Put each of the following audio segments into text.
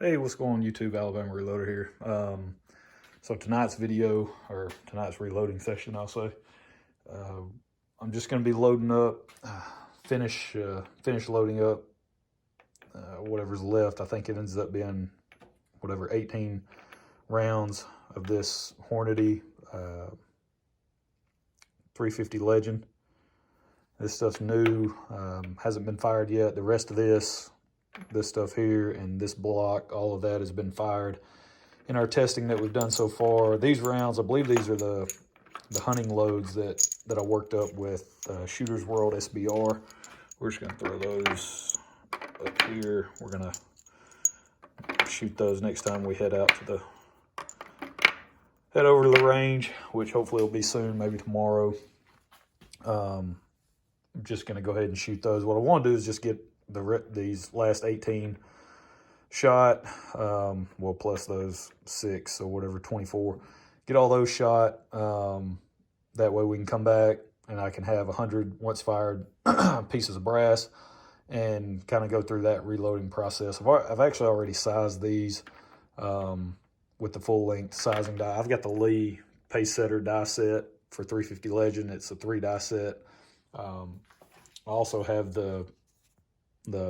Hey, what's going on YouTube? Alabama Reloader here. So tonight's video, or tonight's reloading session, I'll say, uh, I'm just going to be loading up, finish loading up whatever's left. I think it ends up being whatever 18 rounds of this Hornady 350 Legend. This stuff's new, hasn't been fired yet. The rest of this stuff here and this block, all of that has been fired in our testing that we've done so far. These rounds, I believe these are the hunting loads that I worked up with Shooter's World SBR. We're just gonna throw those up here. We're gonna shoot those next time we head out to head over to the range, which hopefully will be soon, maybe tomorrow. I'm just gonna go ahead and shoot those. What I want to do is just get these last 18 shot, well, plus those 6, so whatever, 24. Get all those shot. That way we can come back and I can have 100 once fired pieces of brass and kind of go through that reloading process. I've actually already sized these with the full length sizing die. I've got the Lee pace setter die set for 350 Legend. It's a 3 die set. I also have the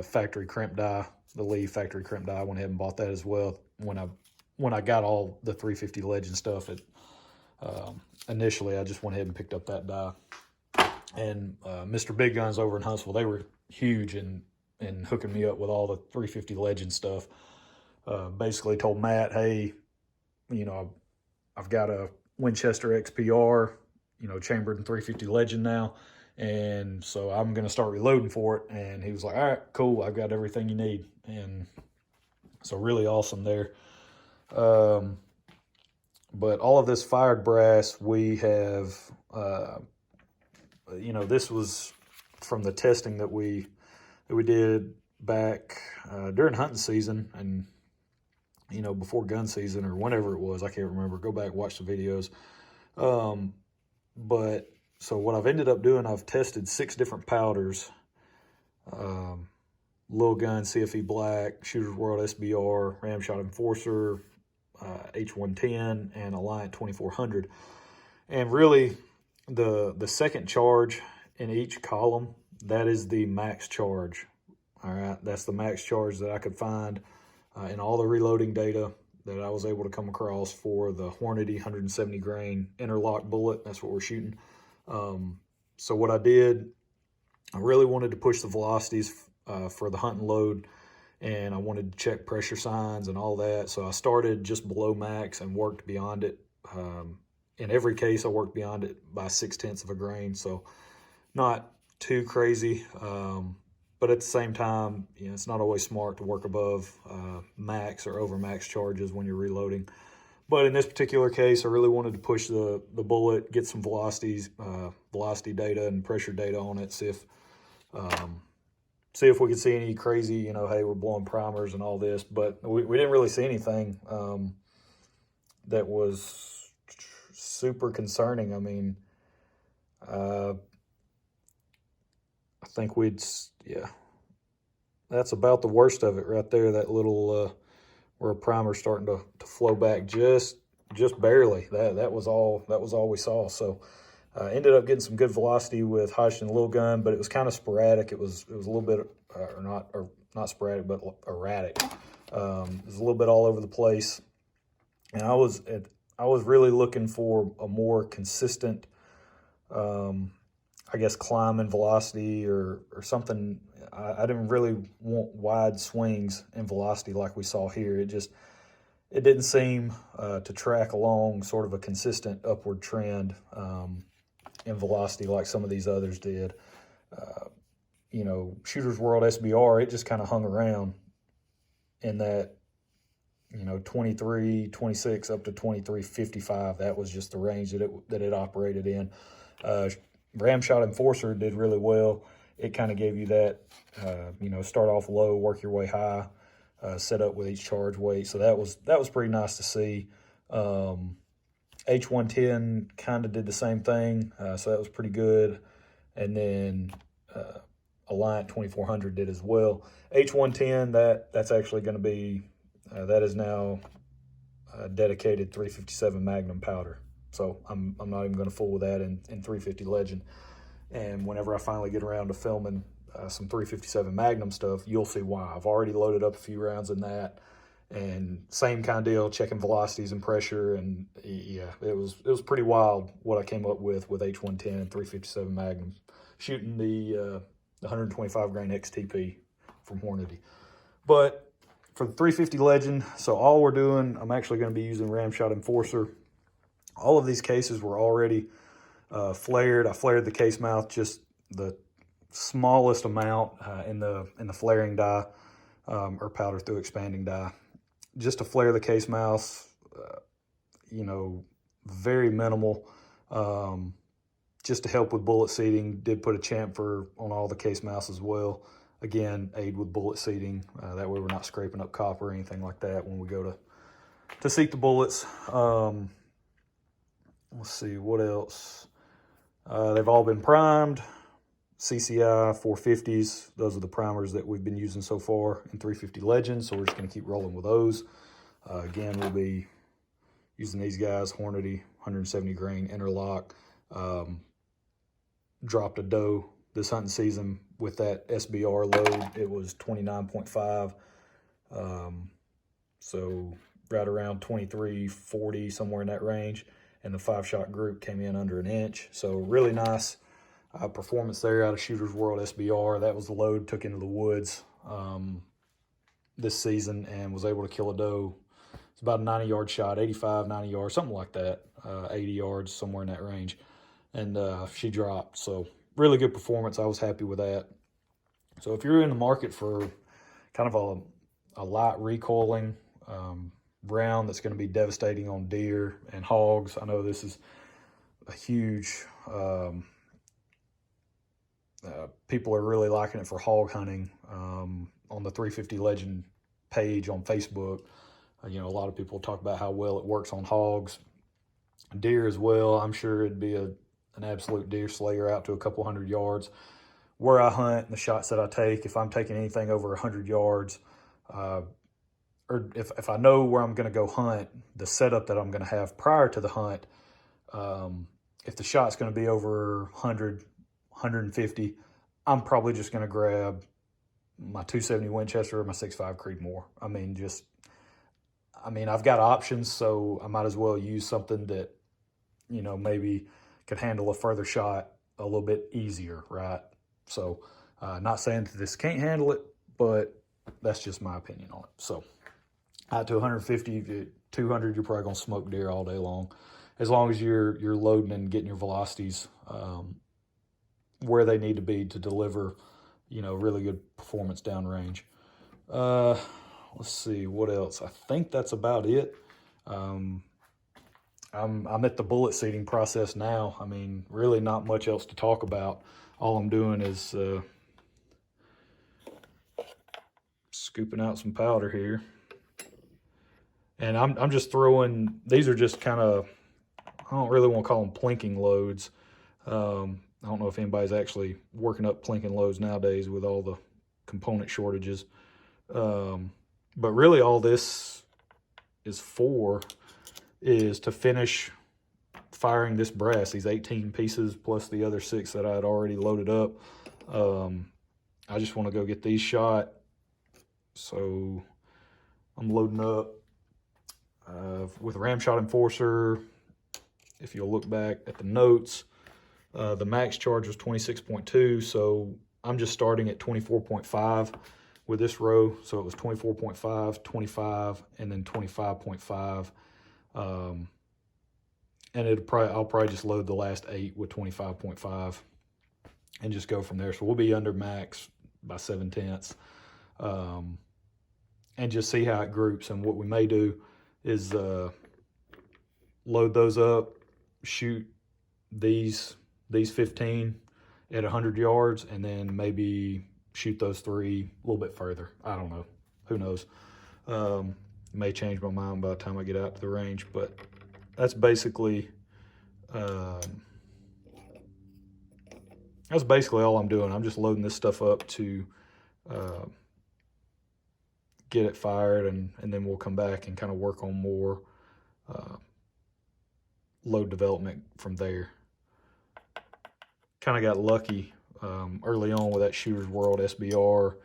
factory crimp die, the Lee factory crimp die. I went ahead and bought that as well when I got all the 350 Legend stuff. Initially, I just went ahead and picked up that die. And Mr. Big Guns over in Huntsville, they were huge in hooking me up with all the 350 Legend stuff. Basically told Matt, hey, I've got a Winchester XPR, chambered in 350 Legend now. And so I'm going to start reloading for it. And he was like, all right, cool. I've got everything you need. And so really awesome there. But all of this fired brass, we have, this was from the testing that we did back during hunting season and, before gun season or whenever it was. I can't remember. Go back, watch the videos. But so what I've ended up doing, I've tested 6 different powders. Lil Gun, CFE Black, Shooter's World SBR, Ramshot Enforcer, H110, and Alliant 2400. And really, the second charge in each column, that is the max charge. All right, that's the max charge that I could find in all the reloading data that I was able to come across for the Hornady 170 grain interlock bullet. That's what we're shooting. So what I did, I really wanted to push the velocities for the hunting load, and I wanted to check pressure signs and all that. So I started just below max and worked beyond it. In every case, I worked beyond it by 0.6 of a grain. So not too crazy. But at the same time, it's not always smart to work above max or over max charges when you're reloading. But in this particular case, I really wanted to push the bullet, get some velocity data and pressure data on it, see if we could see any crazy, hey, we're blowing primers and all this. But we didn't really see anything that was super concerning. I mean, I think that's about the worst of it right there, that little where a primer's starting to flow back just barely. That was all we saw. So ended up getting some good velocity with Hodgson Lil Gun, but it was kind of sporadic. It was a little bit not sporadic, but erratic. It was a little bit all over the place, and I was really looking for a more consistent, I guess, climb and velocity or something. I didn't really want wide swings in velocity like we saw here. It didn't seem to track along sort of a consistent upward trend in velocity like some of these others did. Shooter's World SBR, it just kind of hung around in that, 23, 26 up to 23.55. That was just the range that it operated in. Ramshot Enforcer did really well. It kind of gave you that, start off low, work your way high, set up with each charge weight. So that was pretty nice to see. H110 kind of did the same thing, so that was pretty good. And then Alliant 2400 did as well. H110, that's actually going to be That is now dedicated 357 Magnum powder. So I'm not even going to fool with that in 350 Legend. And whenever I finally get around to filming some 357 Magnum stuff, you'll see why. I've already loaded up a few rounds in that, and same kind of deal, checking velocities and pressure, and yeah, it was pretty wild what I came up with H110 and 357 Magnum, shooting the 125 grain XTP from Hornady. But for the 350 Legend, so all we're doing, I'm actually going to be using Ramshot Enforcer. All of these cases were already flared. I flared the case mouth just the smallest amount in the flaring die, or powder through expanding die, just to flare the case mouth. You know, very minimal, just to help with bullet seating. Did put a chamfer on all the case mouths as well. Again, aid with bullet seating. That way we're not scraping up copper or anything like that when we go to seat the bullets. Let's see, what else? They've all been primed. CCI 450s, those are the primers that we've been using so far in 350 Legends, so we're just going to keep rolling with those. Again, we'll be using these guys, Hornady, 170 grain interlock. Dropped a doe this hunting season with that SBR load. It was 29.5, so right around 2340, somewhere in that range. And the 5-shot group came in under an inch. So really nice performance there out of Shooter's World SBR. That was the load took into the woods this season and was able to kill a doe. It's about a 90-yard shot, 85, 90 yards, something like that, 80 yards, somewhere in that range. And she dropped. So really good performance. I was happy with that. So if you're in the market for kind of a light recoiling round that's going to be devastating on deer and hogs, I know this is a huge, people are really liking it for hog hunting. On the 350 Legend page on Facebook, you know, a lot of people talk about how well it works on hogs, deer as well. I'm sure it'd be an absolute deer slayer out to a couple 100 yards. Where I hunt and the shots that I take, if I'm taking anything over 100 yards, or if I know where I'm going to go hunt, the setup that I'm going to have prior to the hunt, if the shot's going to be over 100, 150, I'm probably just going to grab my 270 Winchester or my 6.5 Creedmoor. I mean, I've got options, so I might as well use something that, you know, maybe could handle a further shot a little bit easier, right? So not saying that this can't handle it, but that's just my opinion on it. So out to 150, 200, you're probably going to smoke deer all day long, as long as you're loading and getting your velocities where they need to be to deliver, you know, really good performance downrange. Let's see, what else? I think that's about it. I'm at the bullet seating process now. I mean, really not much else to talk about. All I'm doing is scooping out some powder here. And I'm just throwing, these are just kind of, I don't really want to call them plinking loads. I don't know if anybody's actually working up plinking loads nowadays with all the component shortages. But really all this is for is to finish firing this brass, these 18 pieces plus the other 6 that I had already loaded up. I just want to go get these shot. So I'm loading up with Ramshot Enforcer. If you'll look back at the notes, the max charge was 26.2, so I'm just starting at 24.5 with this row. So it was 24.5, 25, and then 25.5. And I'll probably just load the last 8 with 25.5 and just go from there. So we'll be under max by 7/10, and just see how it groups. And what we may do is load those up, shoot these 15 at 100 yards, and then maybe shoot those 3 a little bit further. I don't know. Who knows? May change my mind by the time I get out to the range, but that's basically all I'm doing. I'm just loading this stuff up to get it fired, and then we'll come back and kind of work on more load development from there. Kind of got lucky early on with that Shooter's World SBR,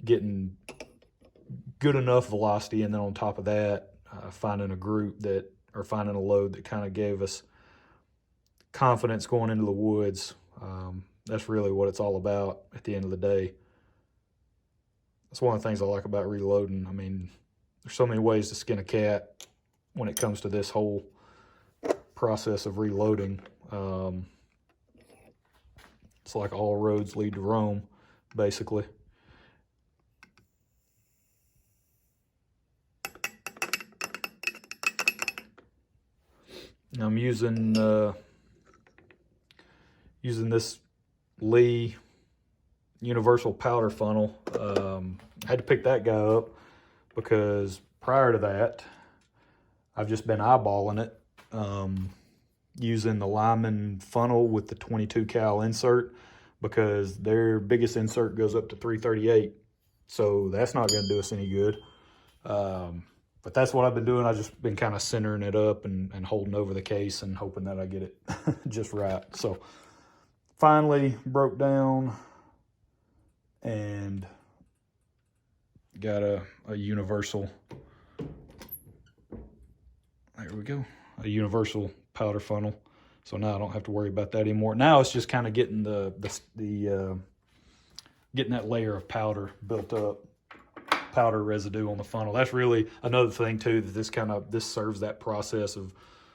getting good enough velocity, and then on top of that, finding a group that, or finding a load that kind of gave us confidence going into the woods. That's really what it's all about at the end of the day. That's one of the things I like about reloading. I mean, there's so many ways to skin a cat when it comes to this whole process of reloading. It's like all roads lead to Rome, basically. I'm using this Lee universal powder funnel. I had to pick that guy up because prior to that, I've just been eyeballing it, using the Lyman funnel with the 22 cal insert, because their biggest insert goes up to 338. So that's not going to do us any good. But that's what I've been doing. I've just been kind of centering it up and holding over the case and hoping that I get it just right. So finally broke down and got a universal, there we go, a universal powder funnel. So now I don't have to worry about that anymore. Now it's just kind of getting getting that layer of powder built up, powder residue on the funnel. That's really another thing too, that this serves that process of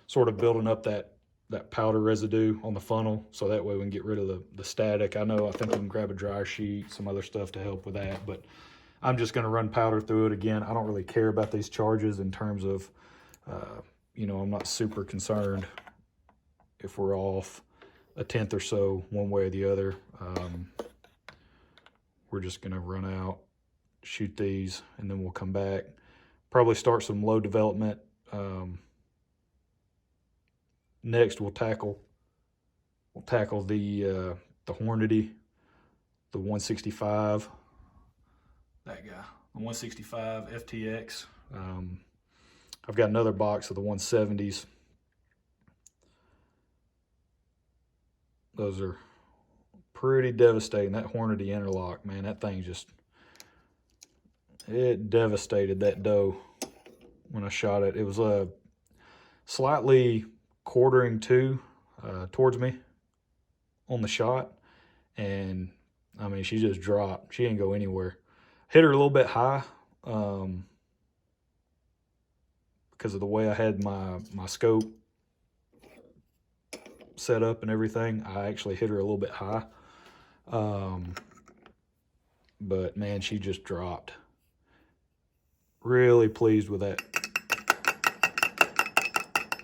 sort of building up that powder residue on the funnel, so that way we can get rid of the static. I think we can grab a dryer sheet, some other stuff to help with that, but I'm just going to run powder through it. Again, I don't really care about these charges in terms of, I'm not super concerned if we're off a tenth or so one way or the other. We're just going to run out, shoot these, and then we'll come back, probably start some load development. Next we'll tackle the Hornady, the 165, that guy, the 165 FTX. I've got another box of the 170s. Those are pretty devastating. That Hornady interlock, man, that thing it devastated that doe when I shot it. It was slightly quartering towards me on the shot, and I mean, she just dropped. She didn't go anywhere. Hit her a little bit high because of the way I had my scope set up and everything. I actually hit her a little bit high, but man, she just dropped. Really pleased with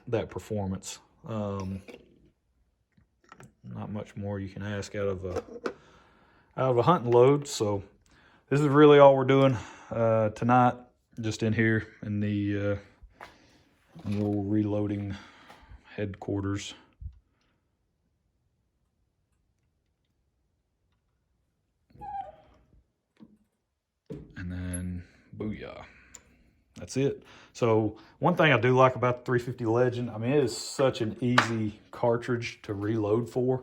that performance. Not much more you can ask out of a hunting load. So this is really all we're doing tonight, just in here in the little reloading headquarters. And then booyah. That's it. So one thing I do like about the 350 Legend, I mean, it is such an easy cartridge to reload for.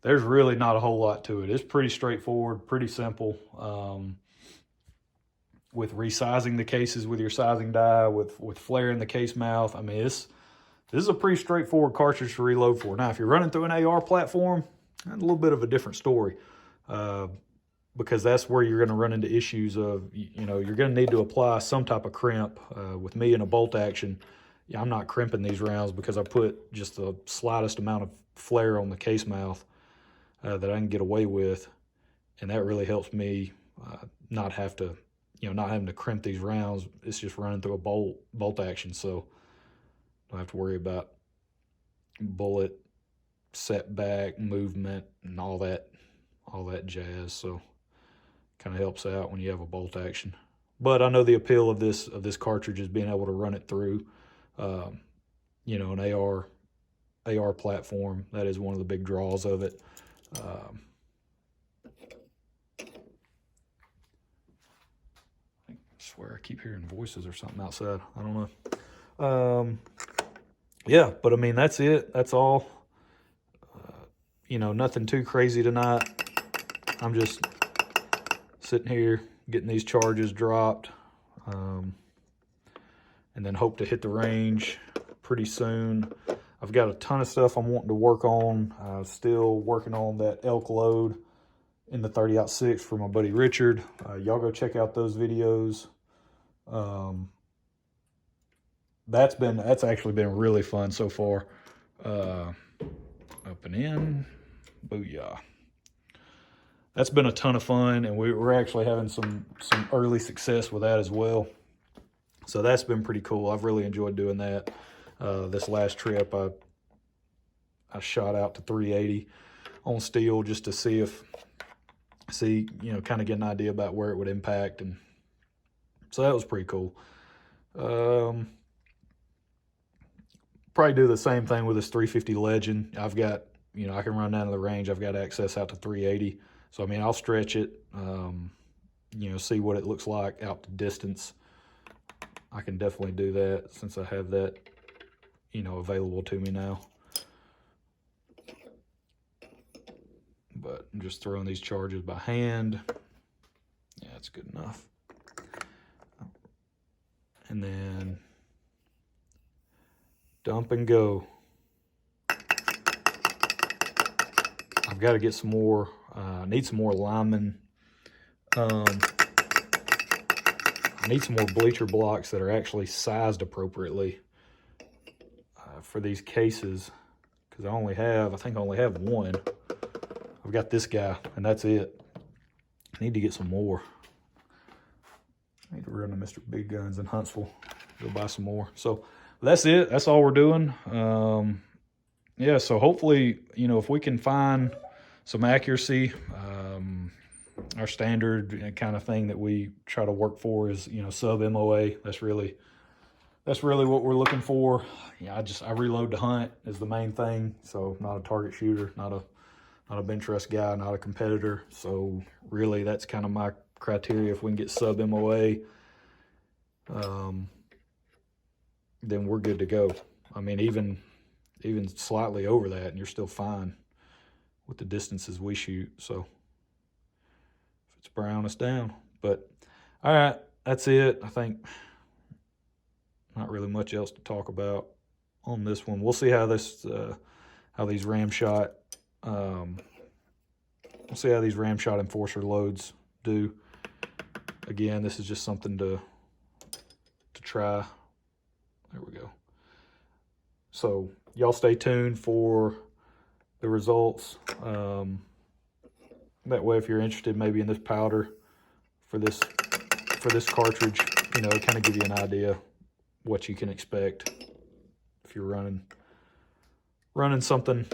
There's really not a whole lot to it. It's pretty straightforward, pretty simple. With resizing the cases with your sizing die, with flaring the case mouth. I mean, this is a pretty straightforward cartridge to reload for. Now, if you're running through an AR platform, that's a little bit of a different story. Because that's where you're going to run into issues of, you're going to need to apply some type of crimp. With me in a bolt action, I'm not crimping these rounds because I put just the slightest amount of flare on the case mouth that I can get away with, and that really helps me not having to crimp these rounds. It's just running through a bolt action, so don't have to worry about bullet setback, movement, and all that jazz. So kind of helps out when you have a bolt action. But I know the appeal of this cartridge is being able to run it through an AR platform. That is one of the big draws of it. As swear I keep hearing voices or something outside. I don't know. Yeah, but I mean, that's it. That's all. You know, nothing too crazy tonight. I'm just sitting here getting these charges dropped. And then hope to hit the range pretty soon. I've got a ton of stuff I'm wanting to work on. Still working on that elk load in the 30-06 for my buddy Richard. Y'all go check out those videos. That's actually been really fun so far. Up and in, booyah. That's been a ton of fun, and we're actually having some early success with that as well. So that's been pretty cool. I've really enjoyed doing that. This last trip, I shot out to 380 on steel just to see, you know, kind of get an idea about where it would impact. And so that was pretty cool. Probably do the same thing with this 350 Legend. I've got, you know, I can run down to the range. I've got access out to 380. So, I mean, I'll stretch it, you know, see what it looks like out to distance. I can definitely do that since I have that, you know, available to me now. But I'm just throwing these charges by hand. Yeah, that's good enough. And then dump and go. I've got to get some more, I need some more linemen. I need some more bleacher blocks that are actually sized appropriately for these cases, because I think I only have one. I've got this guy, and that's it. I need to get some more. I need to run to Mr. Big Guns in Huntsville, go buy some more. So that's it. That's all we're doing. Yeah, so hopefully, you know, if we can find some accuracy, our standard kind of thing that we try to work for is, you know, sub MOA. That's really what we're looking for. Yeah, I reload to hunt is the main thing. So not a target shooter, not a bench rest guy, not a competitor. So really that's kind of my criteria. If we can get sub MOA, then we're good to go. I mean, even slightly over that and you're still fine with the distances we shoot. So if it's brown, it's down. But all right, that's it. I think not really much else to talk about on this one. We'll see how these Ramshot enforcer loads do. Again, this is just something to try. There we go. So y'all stay tuned for the results. That way, if you're interested maybe in this powder for this cartridge, you know, kind of give you an idea what you can expect if you're running something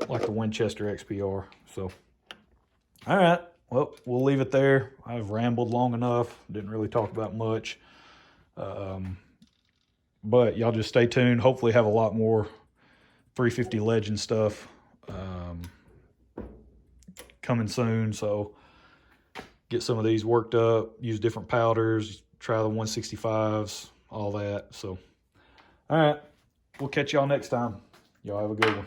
like the Winchester XPR. So, all right, well, we'll leave it there. I've rambled long enough. Didn't really talk about much. But y'all just stay tuned. Hopefully have a lot more 350 Legend stuff coming soon. So get some of these worked up, use different powders, try the 165s, all that. So, all right, we'll catch y'all next time. Y'all have a good one.